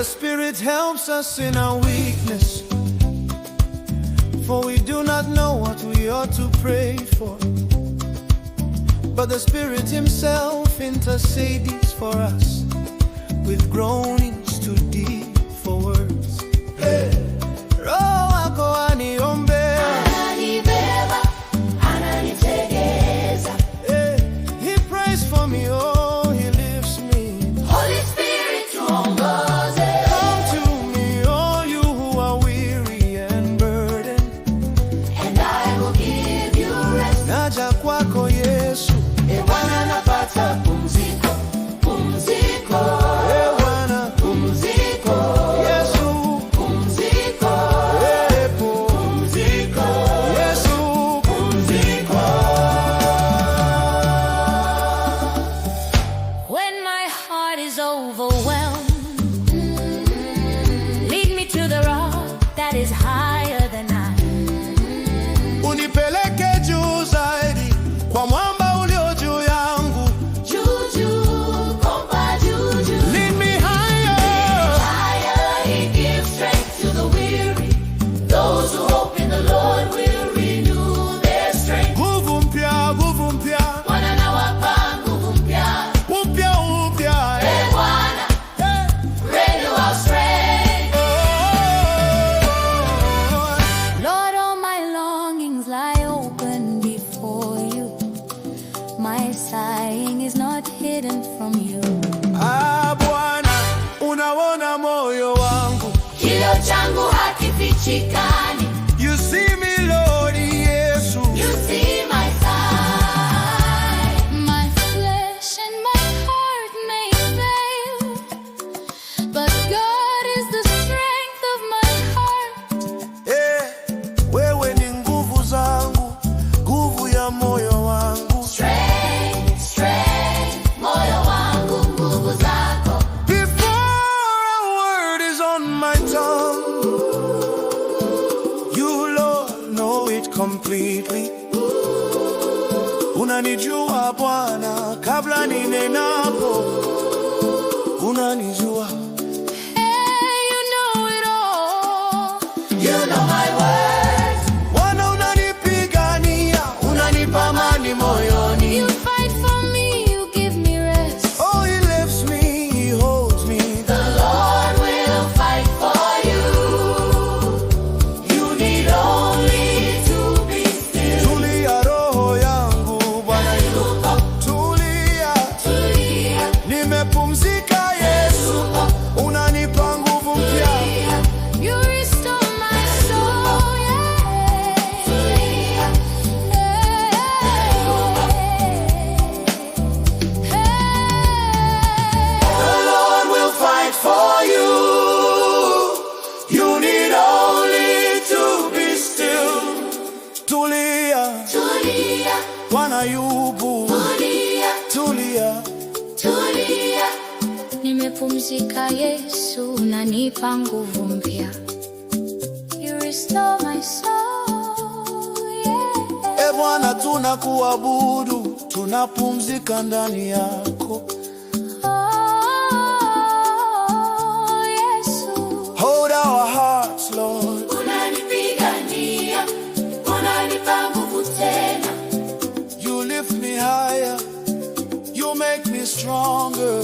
The Spirit helps us in our weakness, for we do not know what we ought to pray for. But the Spirit Himself intercedes for us with groanings too deep for words. Hey. Roho wako aniombea, ananibeba, ananitegeza. Hey. He prays for me, oh, He lifts me. Holy Spirit tuongoze. Come to me, all you who are weary and burdened, and I will give you rest. Naja kwako Yesu, E Bwana napata pumziko, pumziko. E Bwana, Pumziko. Yesu, Pumziko. pumziko. Yesu, Pumziko. When my heart is overwhelmed, lead me to the rock that is higher than I. unipeleke juu zaidi kwa mwamba ulio juu yangu. Juju, kompa juju. Lead me higher. Higher, He gives strength to the weary. Those who hope in the Lord will renew their strength. Nguvu mpya, nguvu mpya, Bwana anawapa nguvu mpya. upya upya. Ee Bwana, Hey. renew our strength. Oh. Lord, all my longings lie open before you. My sighing is not hidden from you. Ah, Bwana, unaona moyo wangu. Kilio changu hakifichikani. You see me, Lord Yesu. You see my sigh. My flesh and my heart may fail, but God is the strength of my heart. Wewe ni nguvu zangu, nguvu ya moyo wangu. Strength, strength, moyo wangu nguvu zako. Before a word is on my tongue, you, Lord, know it completely. Unanijua Bwana kabla ninenapo, unanijua. Hey, you know it all. You know my words. Bwana unanipigania, unanipa amani moyoni. You fight for me, you give me rest. Oh, He lifts me, He holds me. The Lord will fight for you. You need only to be still. Tulia roho yangu Bwana, tulia. Tulia, Nimepumzika Yesu, unanipa nguvu mpya. you restore my soul, yeah. Tulia, The Lord will fight for you. You need only to be still. Tulia, tulia, Bwana yupo. tulia, Tulia, tulia. Nimepumzika Yesu, unanipa nguvu mpya. You restore my soul, yeah. E Bwana, tunakuabudu, tunapumzika ndani yako. Oh, Yesu. Hold our hearts, Lord. Unanipigania, unanipa nguvu tena. You lift me higher, you make me stronger.